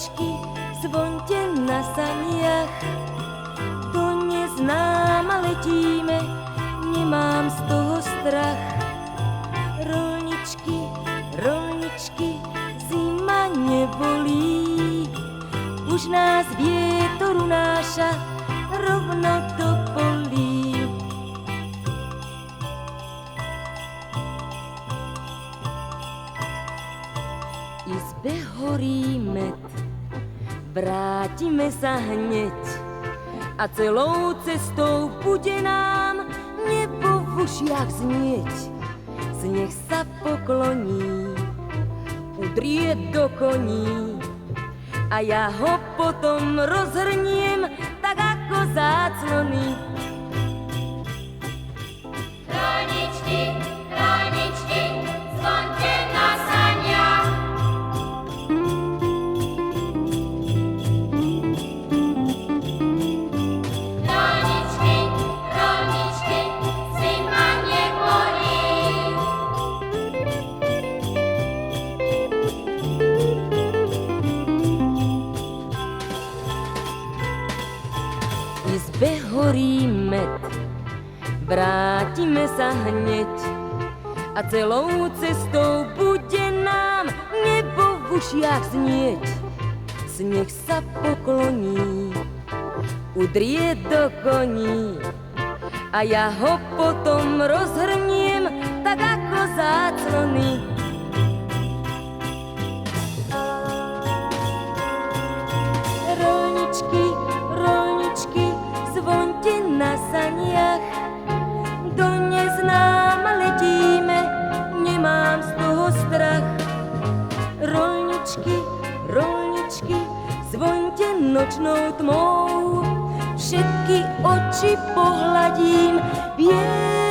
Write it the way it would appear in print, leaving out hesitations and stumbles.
Rolničky, zvoňte na saniach, do neznáma letíme, nemám z toho strach. Rolničky, rolničky, zima nebolí, už nás vietor unáša rovno do polí. V izbe horí med, vrátime sa hneď a celou cestou bude nám nebo v ušiach znieť. Sneh sa pokloní, udrie do koní a ja ho potom rozhrniem tak ako záclony. Rolničky, rolničky, zvonte na saniach. Rolničky, rolničky, zima nebolí. V izbe horí med, vrátime sa hneď a celou cestou bude nám nebo v ušiach znieť. Sneh sa pokloní, udrie do koní a ja ho potom rozhrniem tak ako záclony. Rolničky, rolničky, zvoňte na saniach, do neznáma letíme, nemám z toho strach. Rolničky, rolničky, zvoňte nočnou tmou, všetky oči pohľadím, bielou